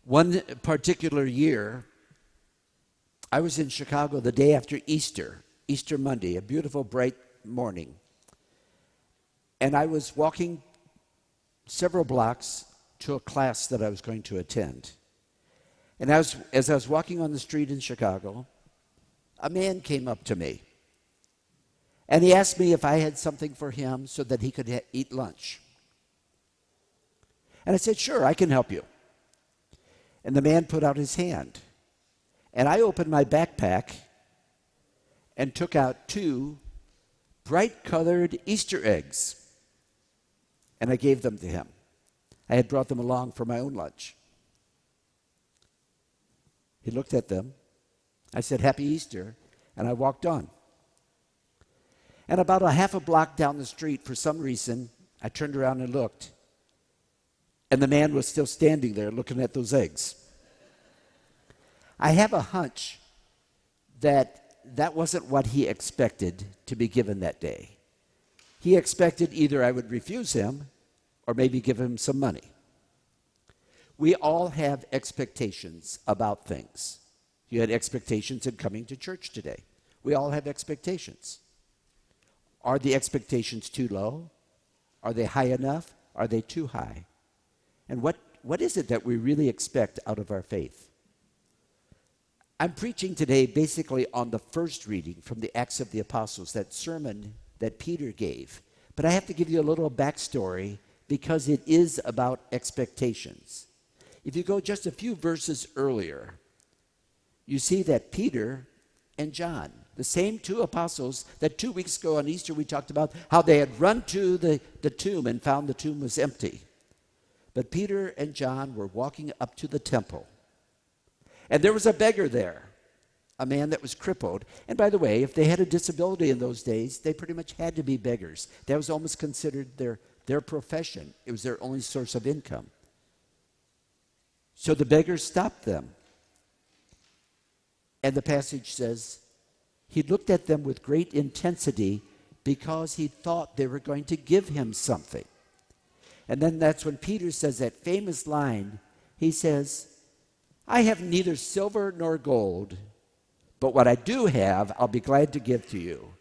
One particular year, I was in Chicago the day after Easter, Easter Monday, a beautiful, bright morning. And I was walking several blocks to a class that I was going to attend. And as I was walking on the street in Chicago, a man came up to me. And he asked me if I had something for him so that he could eat lunch. And I said, sure, I can help you. And the man put out his hand. And I opened my backpack and took out 2 bright-colored Easter eggs. And I gave them to him. I had brought them along for my own lunch. He looked at them. I said, Happy Easter, and I walked on. And about a half a block down the street, for some reason, I turned around and looked. And the man was still standing there looking at those eggs. I have a hunch that wasn't what he expected to be given that day. He expected either I would refuse him or maybe give him some money. We all have expectations about things. You had expectations in coming to church today. We all have expectations. Are the expectations too low? Are they high enough? Are they too high? And what is it that we really expect out of our faith? I'm preaching today basically on the first reading from the Acts of the Apostles, that sermon that Peter gave. But I have to give you a little backstory because it is about expectations. If you go just a few verses earlier, you see that Peter and John, the same 2 apostles that 2 weeks ago on Easter we talked about how they had run to the tomb and found the tomb was empty. But Peter and John were walking up to the temple. And there was a beggar there, a man that was crippled. And by the way, if they had a disability in those days, they pretty much had to be beggars. That was almost considered their profession. It was their only source of income. So the beggar stopped them. And the passage says, he looked at them with great intensity because he thought they were going to give him something. And then that's when Peter says that famous line. He says, I have neither silver nor gold, but what I do have, I'll be glad to give to you.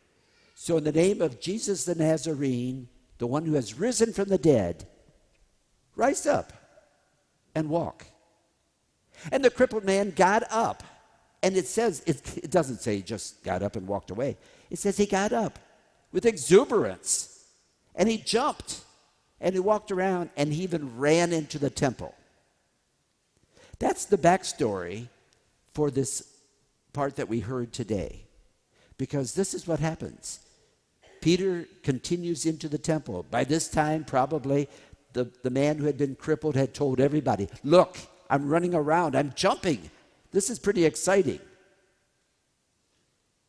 So in the name of Jesus the Nazarene, the one who has risen from the dead, rise up and walk. And the crippled man got up. And it says, it doesn't say he just got up and walked away. It says he got up with exuberance. And he jumped. And he walked around and he even ran into the temple. That's the backstory for this part that we heard today. Because this is what happens. Peter continues into the temple. By this time, probably, the man who had been crippled had told everybody, look, I'm running around, I'm jumping. This is pretty exciting.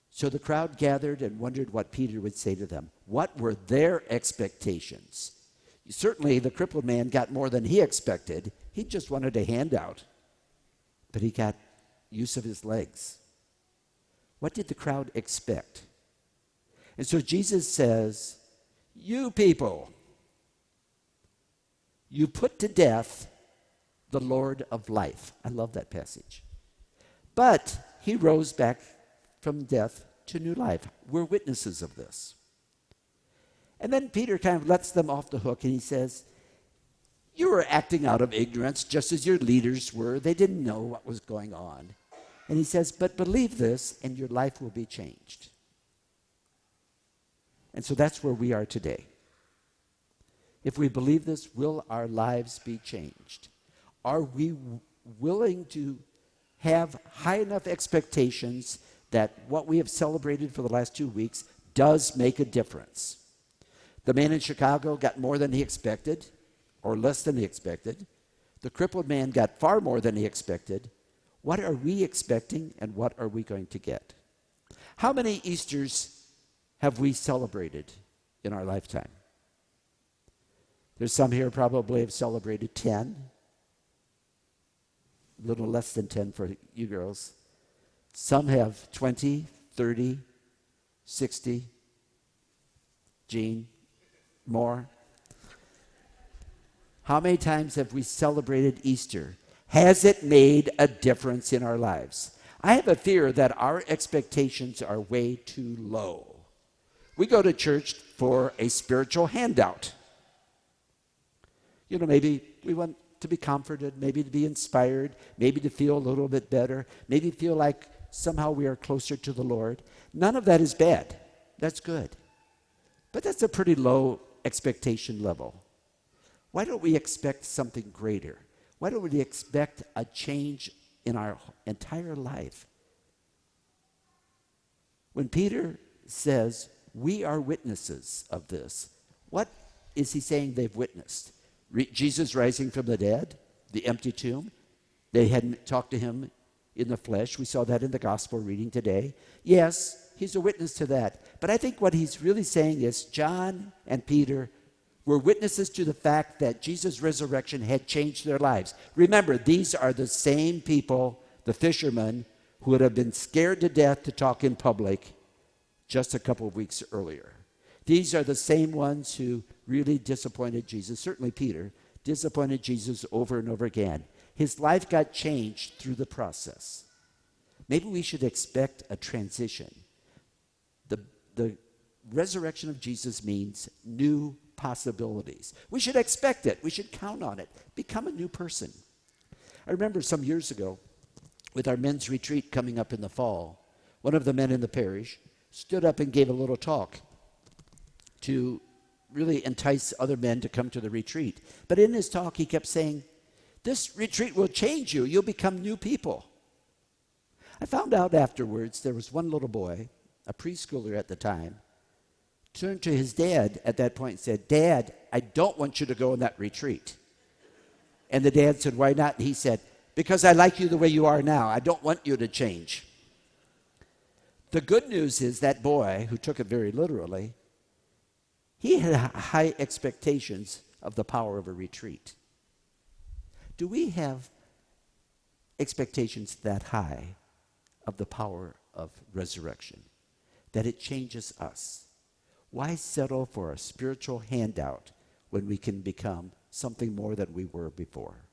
So the crowd gathered and wondered what Peter would say to them. What were their expectations? Certainly, the crippled man got more than he expected. He just wanted a handout. But he got use of his legs. What did the crowd expect? And so Jesus says, you people, you put to death the Lord of life. I love that passage. But he rose back from death to new life. We're witnesses of this. And then Peter kind of lets them off the hook and he says, you were acting out of ignorance just as your leaders were. They didn't know what was going on. And he says, but believe this and your life will be changed. And so that's where we are today. If we believe this, will our lives be changed? Are we willing to have high enough expectations that what we have celebrated for the last 2 weeks does make a difference? The man in Chicago got more than he expected, or less than he expected. The crippled man got far more than he expected. What are we expecting and what are we going to get? How many Easters have we celebrated in our lifetime? There's some here probably have celebrated 10. A little less than 10 for you girls. Some have 20, 30, 60. Jean, more. How many times have we celebrated Easter? Has it made a difference in our lives? I have a fear that our expectations are way too low. We go to church for a spiritual handout. Maybe we want to be comforted, maybe to be inspired, maybe to feel a little bit better, maybe feel like somehow we are closer to the Lord. None of that is bad. That's good. But that's a pretty low expectation level. Why don't we expect something greater? Why don't we expect a change in our entire life? When Peter says, we are witnesses of this, what is he saying they've witnessed? Jesus rising from the dead, the empty tomb. They hadn't talked to him in the flesh. We saw that in the gospel reading today. Yes, he's a witness to that. But I think what he's really saying is John and Peter were witnesses to the fact that Jesus' resurrection had changed their lives. Remember, these are the same people, the fishermen, who would have been scared to death to talk in public just a couple of weeks earlier. These are the same ones who really disappointed Jesus. Certainly Peter disappointed Jesus over and over again. His life got changed through the process. Maybe we should expect a transition. The resurrection of Jesus means new possibilities. We should expect it. We should count on it. Become a new person. I remember some years ago, with our men's retreat coming up in the fall, one of the men in the parish stood up and gave a little talk to really entice other men to come to the retreat. But in his talk, he kept saying, this retreat will change you. You'll become new people. I found out afterwards there was one little boy, a preschooler at the time, turned to his dad at that point and said, Dad, I don't want you to go on that retreat. And the dad said, why not? And he said, because I like you the way you are now. I don't want you to change. The good news is that boy, who took it very literally, he had high expectations of the power of a retreat. Do we have expectations that high of the power of resurrection, that it changes us? Why settle for a spiritual handout when we can become something more than we were before?